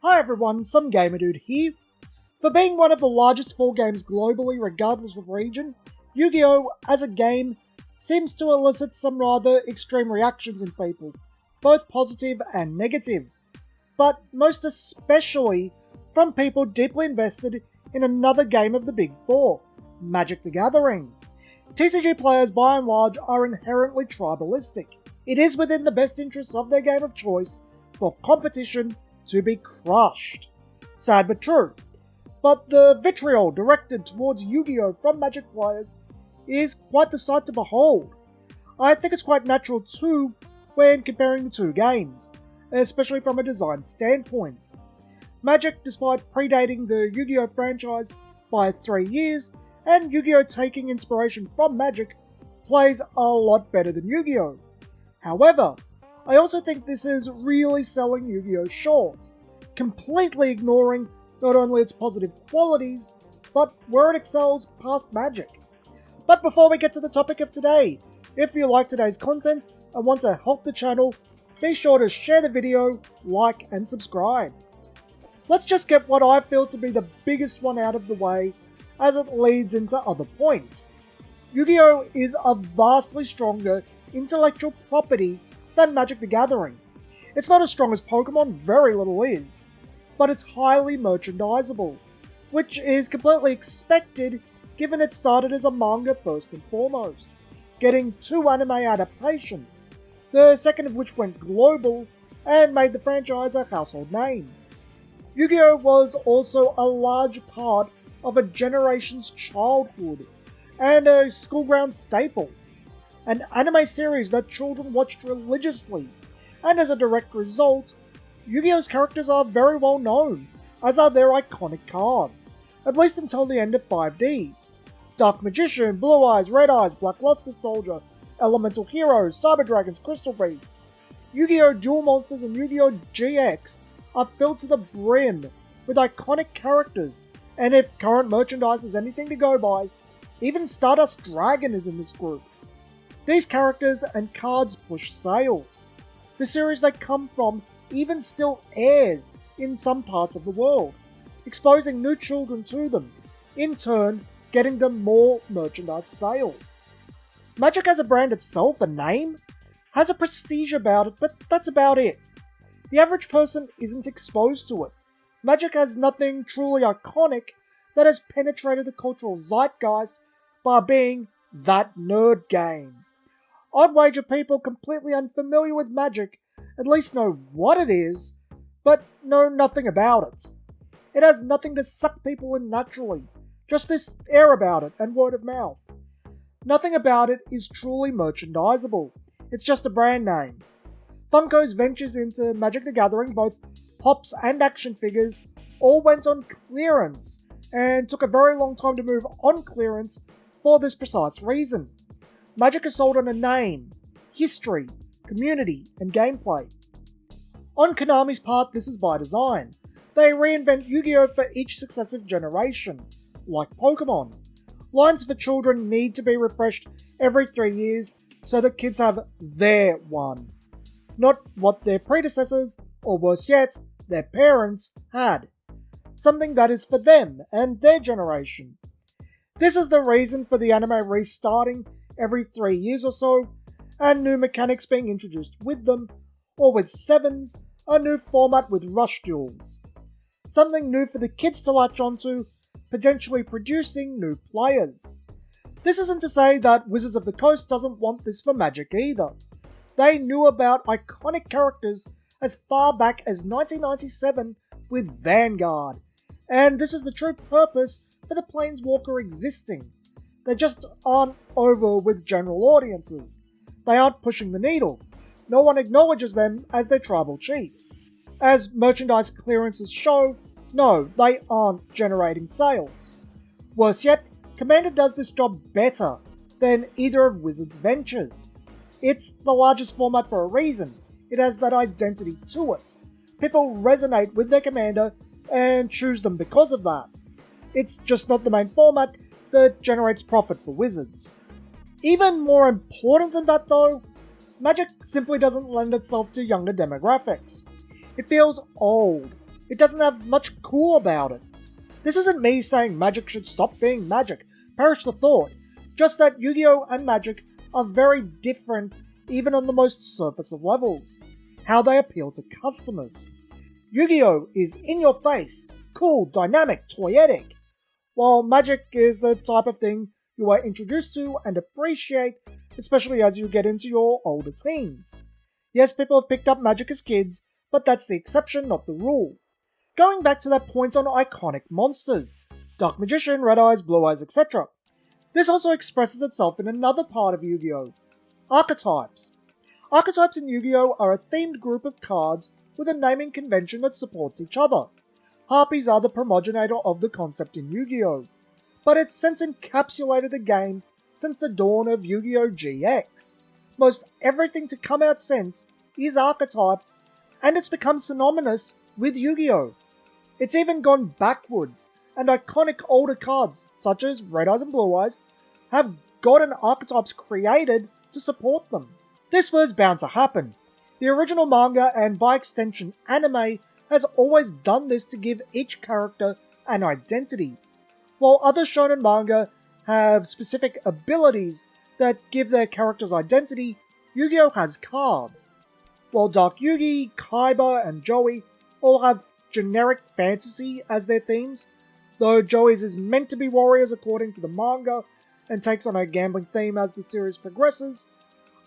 Hi everyone, some gamer dude here. For being one of the largest 4 games globally regardless of region, Yu-Gi-Oh! As a game seems to elicit some rather extreme reactions in people, both positive and negative, but most especially from people deeply invested in another game of the Big Four, Magic the Gathering. TCG players by and large are inherently tribalistic. It is within the best interests of their game of choice for competition to be crushed. Sad but true. But the vitriol directed towards Yu-Gi-Oh! From Magic players is quite the sight to behold. I think it's quite natural too when comparing the two games, especially from a design standpoint. Magic, despite predating the Yu-Gi-Oh! Franchise by 3 years, and Yu-Gi-Oh! Taking inspiration from Magic, plays a lot better than Yu-Gi-Oh! However, I also think this is really selling Yu-Gi-Oh! Short, completely ignoring not only its positive qualities, but where it excels past Magic. But before we get to the topic of today, if you like today's content and want to help the channel, be sure to share the video, like and subscribe. Let's just get what I feel to be the biggest one out of the way as it leads into other points. Yu-Gi-Oh! Is a vastly stronger intellectual property than Magic the Gathering. It's not as strong as Pokemon, very little is, but it's highly merchandisable, which is completely expected given it started as a manga first and foremost, getting 2 anime adaptations, the second of which went global and made the franchise a household name. Yu-Gi-Oh! Was also a large part of a generation's childhood and a school-ground staple, an anime series that children watched religiously, and as a direct result, Yu-Gi-Oh!'s characters are very well known, as are their iconic cards, at least until the end of 5Ds. Dark Magician, Blue Eyes, Red Eyes, Black Luster Soldier, Elemental Heroes, Cyber Dragons, Crystal Beasts, Yu-Gi-Oh! Duel Monsters and Yu-Gi-Oh! GX are filled to the brim with iconic characters, and if current merchandise is anything to go by, even Stardust Dragon is in this group. These characters and cards push sales. The series they come from even still airs in some parts of the world, exposing new children to them, in turn getting them more merchandise sales. Magic as a brand itself, a name, has a prestige about it, but that's about it. The average person isn't exposed to it. Magic has nothing truly iconic that has penetrated the cultural zeitgeist by being that nerd game. I'd wager people completely unfamiliar with Magic at least know what it is, but know nothing about it. It has nothing to suck people in naturally, just this air about it and word of mouth. Nothing about it is truly merchandisable, it's just a brand name. Funko's ventures into Magic the Gathering, both pops and action figures, all went on clearance, and took a very long time to move on clearance for this precise reason. Magic is sold on a name, history, community, and gameplay. On Konami's part, this is by design. They reinvent Yu-Gi-Oh! For each successive generation, like Pokemon. Lines for children need to be refreshed every 3 years so that kids have their one, not what their predecessors, or worse yet, their parents, had. Something that is for them and their generation. This is the reason for the anime restarting every 3 years or so, and new mechanics being introduced with them, or with 7s, a new format with rush duels. Something new for the kids to latch onto, potentially producing new players. This isn't to say that Wizards of the Coast doesn't want this for Magic either. They knew about iconic characters as far back as 1997 with Vanguard, and this is the true purpose for the Planeswalker existing. They just aren't over with general audiences. They aren't pushing the needle. No one acknowledges them as their tribal chief. As merchandise clearances show, no, they aren't generating sales. Worse yet, Commander does this job better than either of Wizards' ventures. It's the largest format for a reason. It has that identity to it. People resonate with their Commander and choose them because of that. It's just not the main format that generates profit for Wizards. Even more important than that though, Magic simply doesn't lend itself to younger demographics. It feels old, It doesn't have much cool about it. This isn't me saying Magic should stop being Magic, perish the thought, just that Yu-Gi-Oh! And Magic are very different even on the most surface of levels, how they appeal to customers. Yu-Gi-Oh! Is in your face, cool, dynamic, toyetic, while Magic is the type of thing you are introduced to and appreciate, especially as you get into your older teens. Yes, people have picked up Magic as kids, but that's the exception, not the rule. Going back to that point on iconic monsters, Dark Magician, Red Eyes, Blue Eyes, etc. This also expresses itself in another part of Yu-Gi-Oh! Archetypes. Archetypes in Yu-Gi-Oh! Are a themed group of cards with a naming convention that supports each other. Harpies are the progenitor of the concept in Yu-Gi-Oh! But it's since encapsulated the game since the dawn of Yu-Gi-Oh! GX. Most everything to come out since is archetyped, and it's become synonymous with Yu-Gi-Oh! It's even gone backwards, and iconic older cards, such as Red Eyes and Blue Eyes, have gotten archetypes created to support them. This was bound to happen. The original manga, and by extension anime, has always done this to give each character an identity. While other shonen manga have specific abilities that give their characters identity, Yu-Gi-Oh! Has cards. While Dark Yugi, Kaiba, and Joey all have generic fantasy as their themes, though Joey's is meant to be warriors according to the manga and takes on a gambling theme as the series progresses,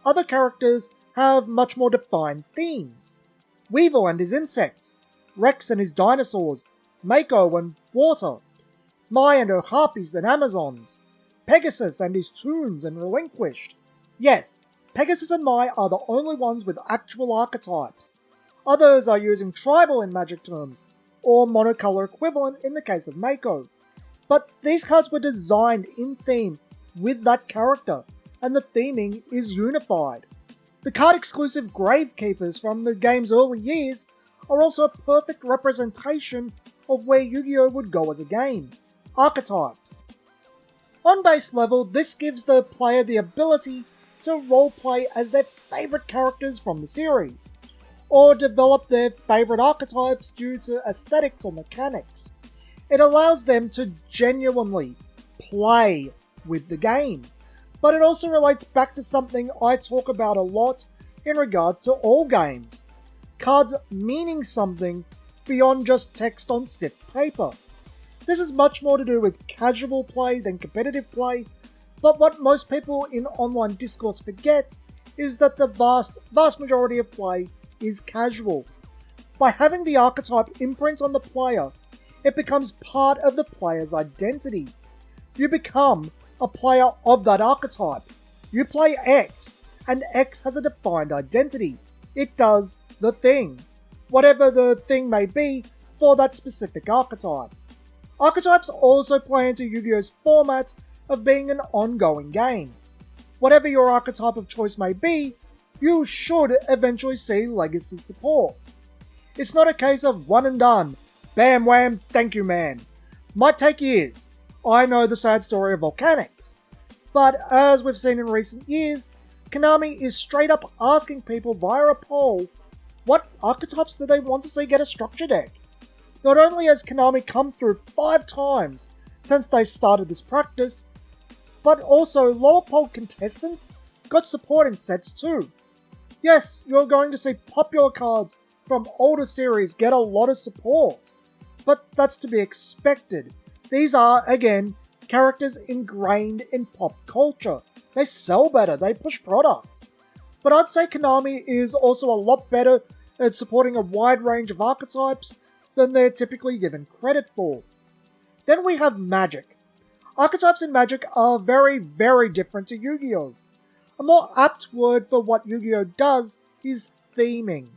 other characters have much more defined themes. Weevil and his insects, Rex and his dinosaurs, Mako and water, Mai and her harpies and Amazons, Pegasus and his toons and relinquished. Yes, Pegasus and Mai are the only ones with actual archetypes. Others are using tribal in Magic terms, or monocolor equivalent in the case of Mako. But these cards were designed in theme with that character, and the theming is unified. The card-exclusive Gravekeepers from the game's early years are also a perfect representation of where Yu-Gi-Oh! Would go as a game. Archetypes. On base level, this gives the player the ability to roleplay as their favourite characters from the series, or develop their favourite archetypes due to aesthetics or mechanics. It allows them to genuinely play with the game, but it also relates back to something I talk about a lot in regards to all games. Cards meaning something beyond just text on stiff paper. This is much more to do with casual play than competitive play, but what most people in online discourse forget is that the vast majority of play is casual. By having the archetype imprint on the player, it becomes part of the player's identity. You become a player of that archetype. You play X, and X has a defined identity. It does the thing, whatever the thing may be for that specific archetype. Archetypes also play into Yu-Gi-Oh's format of being an ongoing game. Whatever your archetype of choice may be, you should eventually see legacy support. It's not a case of one and done, bam wham, thank you man. Might take years. I know the sad story of Volcanics. But as we've seen in recent years, Konami is straight up asking people via a poll what archetypes do they want to see get a structure deck. Not only has Konami come through 5 times since they started this practice, but also lower poll contestants got support in sets too. Yes, you're going to see popular cards from older series get a lot of support, but that's to be expected. These are, again, characters ingrained in pop culture. They sell better, they push product. But I'd say Konami is also a lot better at supporting a wide range of archetypes than they're typically given credit for. Then we have Magic. Archetypes in Magic are very, very different to Yu-Gi-Oh! A more apt word for what Yu-Gi-Oh! Does is theming.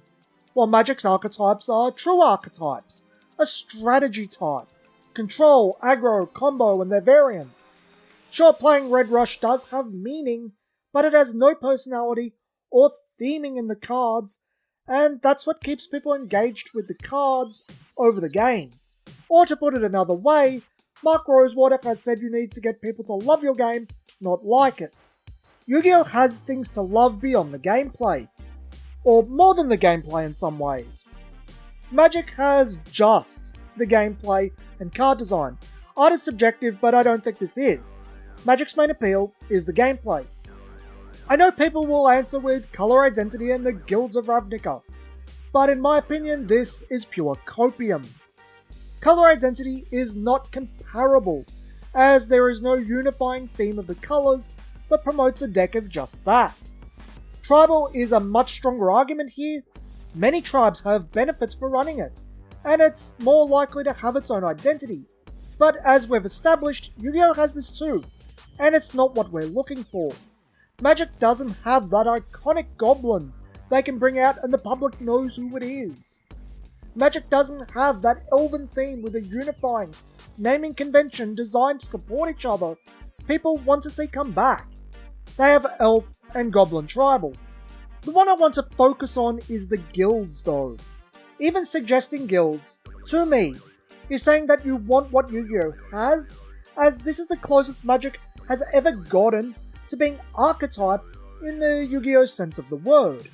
While Magic's archetypes are true archetypes, a strategy type, control, aggro, combo, and their variants. Sure, playing Red Rush does have meaning, but it has no personality or theming in the cards, and that's what keeps people engaged with the cards over the game. Or to put it another way, Mark Rosewater has said you need to get people to love your game, not like it. Yu-Gi-Oh! Has things to love beyond the gameplay, or more than the gameplay in some ways. Magic has just the gameplay and card design. Art is subjective, but I don't think this is. Magic's main appeal is the gameplay. I know people will answer with color identity and the guilds of Ravnica, but in my opinion this is pure copium. Color identity is not comparable, as there is no unifying theme of the colors that promotes a deck of just that. Tribal is a much stronger argument here. Many tribes have benefits for running it, and it's more likely to have its own identity. But as we've established, Yu-Gi-Oh! Has this too, and it's not what we're looking for. Magic doesn't have that iconic goblin they can bring out and the public knows who it is. Magic doesn't have that elven theme with a unifying naming convention designed to support each other people want to see come back. They have elf and goblin tribal. The one I want to focus on is the guilds though. Even suggesting guilds, to me, is saying that you want what Yu-Gi-Oh! Has, as this is the closest Magic has ever gotten to being archetyped in the Yu-Gi-Oh! Sense of the word.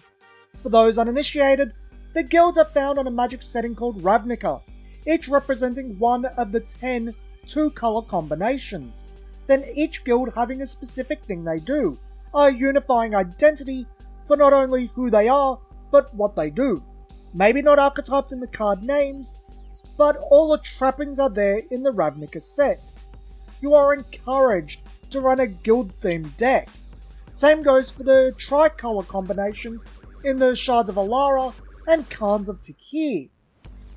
For those uninitiated, the guilds are found on a Magic setting called Ravnica, each representing one of the 10 two-color combinations, then each guild having a specific thing they do, a unifying identity for not only who they are, but what they do. Maybe not archetyped in the card names, but all the trappings are there in the Ravnica sets. You are encouraged to run a guild-themed deck. Same goes for the tricolor combinations in the Shards of Alara and Khans of Tikir.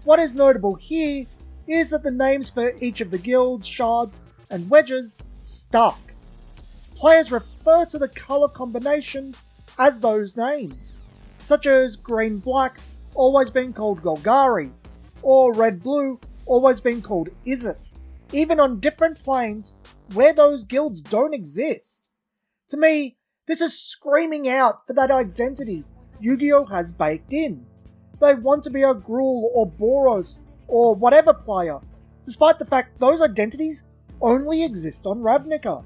What is notable here is that the names for each of the guilds, shards, and wedges stuck. Players refer to the color combinations as those names, such as green-black always being called Golgari, or red-blue always being called Izzet, even on different planes where those guilds don't exist. To me, this is screaming out for that identity Yu-Gi-Oh! Has baked in. They want to be a Gruul or Boros or whatever player, despite the fact those identities only exist on Ravnica.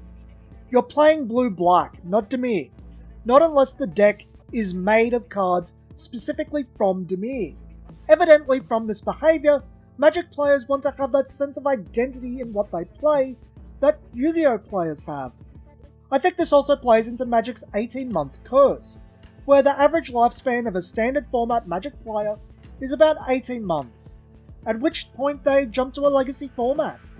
You're playing blue-black, not Dimir, not unless the deck is made of cards specifically from Dimir. Evidently from this behaviour, Magic players want to have that sense of identity in what they play that Yu-Gi-Oh! Players have. I think this also plays into Magic's 18-month curse, where the average lifespan of a standard format Magic player is about 18 months, at which point they jump to a legacy format,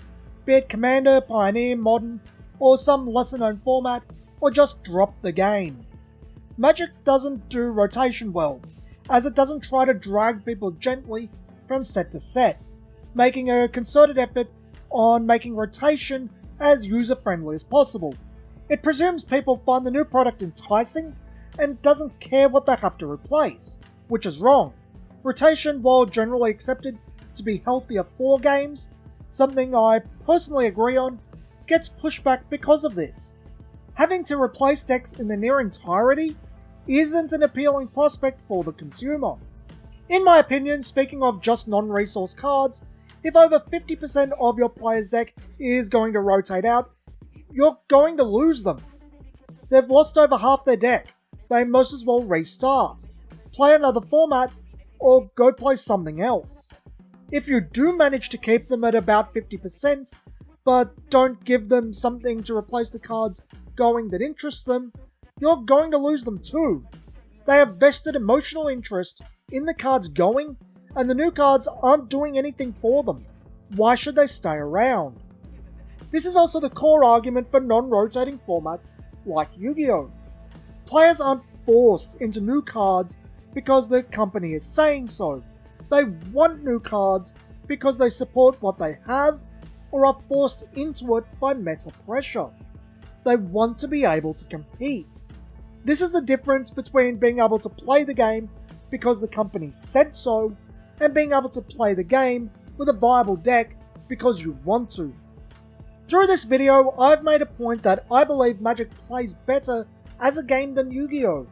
be it Commander, Pioneer, Modern, or some lesser known format, or just drop the game. Magic doesn't do rotation well, as it doesn't try to drag people gently from set to set, making a concerted effort on making rotation as user-friendly as possible. It presumes people find the new product enticing and doesn't care what they have to replace, which is wrong. Rotation, while generally accepted to be healthier for games, something I personally agree on, gets pushed back because of this. Having to replace decks in the near entirety isn't an appealing prospect for the consumer. In my opinion, speaking of just non-resource cards, if over 50% of your player's deck is going to rotate out, you're going to lose them. They've lost over half their deck. They most as well restart, play another format, or go play something else. If you do manage to keep them at about 50%, but don't give them something to replace the cards going that interests them, you're going to lose them too. They have vested emotional interest in the cards going, and the new cards aren't doing anything for them. Why should they stay around? This is also the core argument for non-rotating formats like Yu-Gi-Oh! Players aren't forced into new cards because the company is saying so. They want new cards because they support what they have or are forced into it by meta pressure. They want to be able to compete. This is the difference between being able to play the game because the company said so, and being able to play the game with a viable deck because you want to. Through this video, I've made a point that I believe Magic plays better as a game than Yu-Gi-Oh!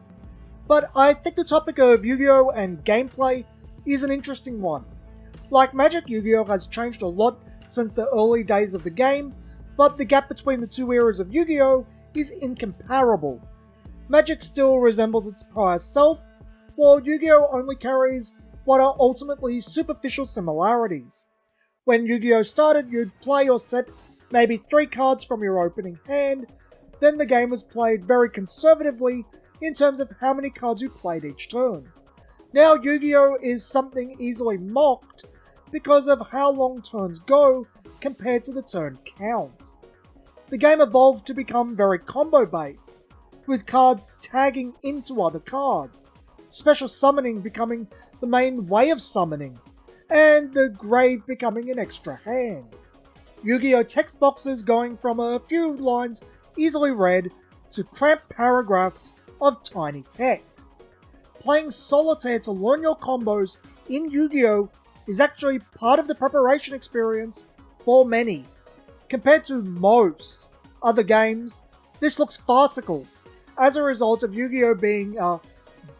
But I think the topic of Yu-Gi-Oh! And gameplay is an interesting one. Like Magic, Yu-Gi-Oh! Has changed a lot since the early days of the game, but the gap between the two eras of Yu-Gi-Oh! Is incomparable. Magic still resembles its prior self, while Yu-Gi-Oh! Only carries what are ultimately superficial similarities. When Yu-Gi-Oh started, you'd play or set maybe 3 cards from your opening hand, then the game was played very conservatively in terms of how many cards you played each turn. Now Yu-Gi-Oh is something easily mocked because of how long turns go compared to the turn count. The game evolved to become very combo based, with cards tagging into other cards, special summoning becoming the main way of summoning, and the grave becoming an extra hand. Yu-Gi-Oh text boxes going from a few lines easily read to cramped paragraphs of tiny text. Playing solitaire to learn your combos in Yu-Gi-Oh is actually part of the preparation experience for many. Compared to most other games, this looks farcical as a result of Yu-Gi-Oh being a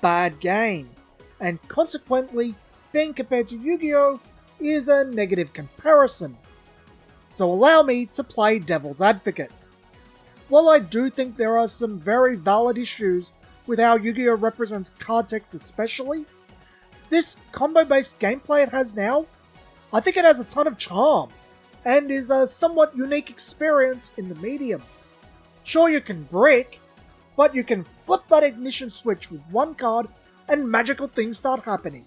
bad game, and consequently being compared to Yu-Gi-Oh is a negative comparison. So allow me to play devil's advocate. While I do think there are some very valid issues with how Yu-Gi-Oh represents card text especially, this combo-based gameplay it has now, I think it has a ton of charm, and is a somewhat unique experience in the medium. Sure, you can brick, but you can flip that ignition switch with one card and magical things start happening.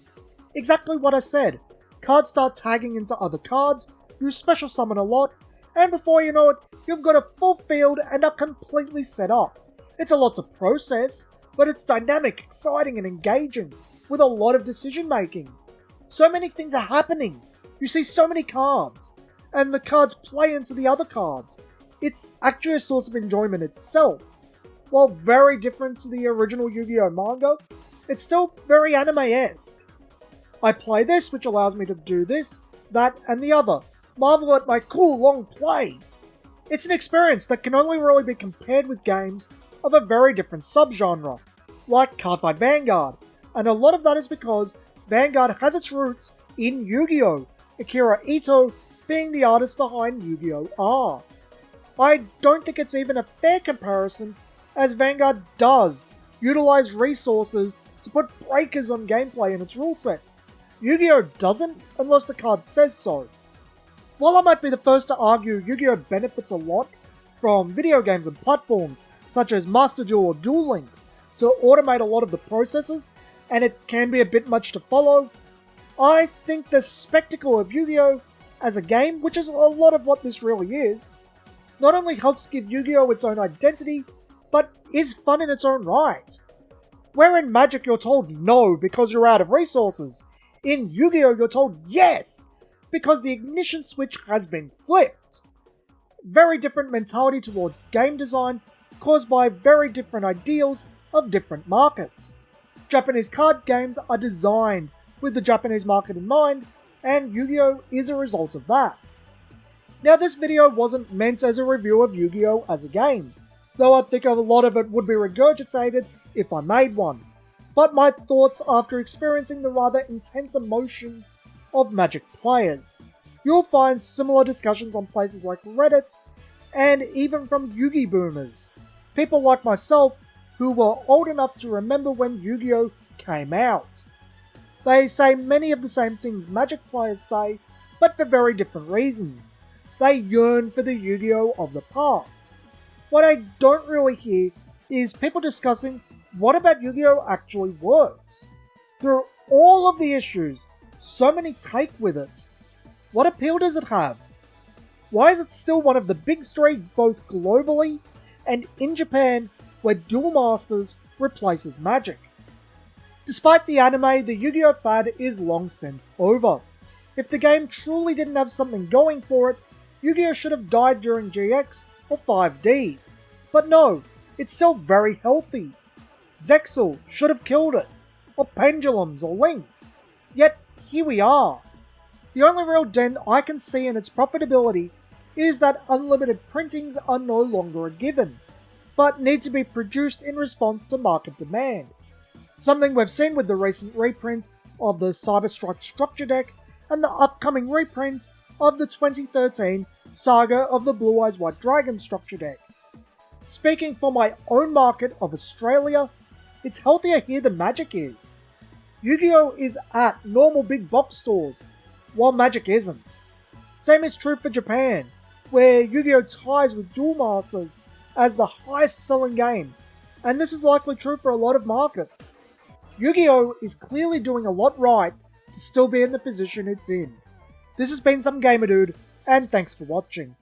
Exactly what I said, cards start tagging into other cards, you special summon a lot, and before you know it, you've got a full field and are completely set up. It's a lot to process, but it's dynamic, exciting and engaging, with a lot of decision making. So many things are happening, you see so many cards, and the cards play into the other cards. It's actually a source of enjoyment itself. While very different to the original Yu-Gi-Oh manga, it's still very anime-esque. I play this, which allows me to do this, that, and the other. Marvel at my cool long play. It's an experience that can only really be compared with games of a very different subgenre, like Cardfight Vanguard, and a lot of that is because Vanguard has its roots in Yu-Gi-Oh!, Akira Ito being the artist behind Yu-Gi-Oh! R. I don't think it's even a fair comparison, as Vanguard does utilize resources to put breakers on gameplay in its rule set. Yu-Gi-Oh! Doesn't, unless the card says so. While I might be the first to argue Yu-Gi-Oh! Benefits a lot from video games and platforms such as Master Duel or Duel Links to automate a lot of the processes, and it can be a bit much to follow, I think the spectacle of Yu-Gi-Oh! As a game, which is a lot of what this really is, not only helps give Yu-Gi-Oh! Its own identity, but is fun in its own right. Where in Magic you're told no because you're out of resources, in Yu-Gi-Oh! You're told yes because the ignition switch has been flipped. Very different mentality towards game design caused by very different ideals of different markets. Japanese card games are designed with the Japanese market in mind, and Yu-Gi-Oh! Is a result of that. Now this video wasn't meant as a review of Yu-Gi-Oh! As a game, though I think a lot of it would be regurgitated if I made one, but my thoughts after experiencing the rather intense emotions of Magic players. You'll find similar discussions on places like Reddit, and even from Yugi boomers, people like myself who were old enough to remember when Yu-Gi-Oh! Came out. They say many of the same things Magic players say, but for very different reasons. They yearn for the Yu-Gi-Oh! Of the past. What I don't really hear is people discussing what about Yu-Gi-Oh! Actually works. Through all of the issues so many take with it, what appeal does it have? Why is it still one of the big three both globally and in Japan, where Duel Masters replaces Magic? Despite the anime, the Yu-Gi-Oh! Fad is long since over. If the game truly didn't have something going for it, Yu-Gi-Oh! Should have died during GX or 5Ds. But no, it's still very healthy. Zexal should have killed it, or Pendulums or Links. Yet, here we are. The only real dent I can see in its profitability is that unlimited printings are no longer a given, but need to be produced in response to market demand. Something we've seen with the recent reprint of the Cyberstrike Structure Deck and the upcoming reprint of the 2013 Saga of the Blue Eyes White Dragon Structure Deck. Speaking for my own market of Australia, it's healthier here than Magic is. Yu-Gi-Oh! Is at normal big box stores, while Magic isn't. Same is true for Japan, where Yu-Gi-Oh! Ties with Duel Masters as the highest selling game, and this is likely true for a lot of markets. Yu-Gi-Oh! Is clearly doing a lot right to still be in the position it's in. This has been Some Gamer Dude, and thanks for watching.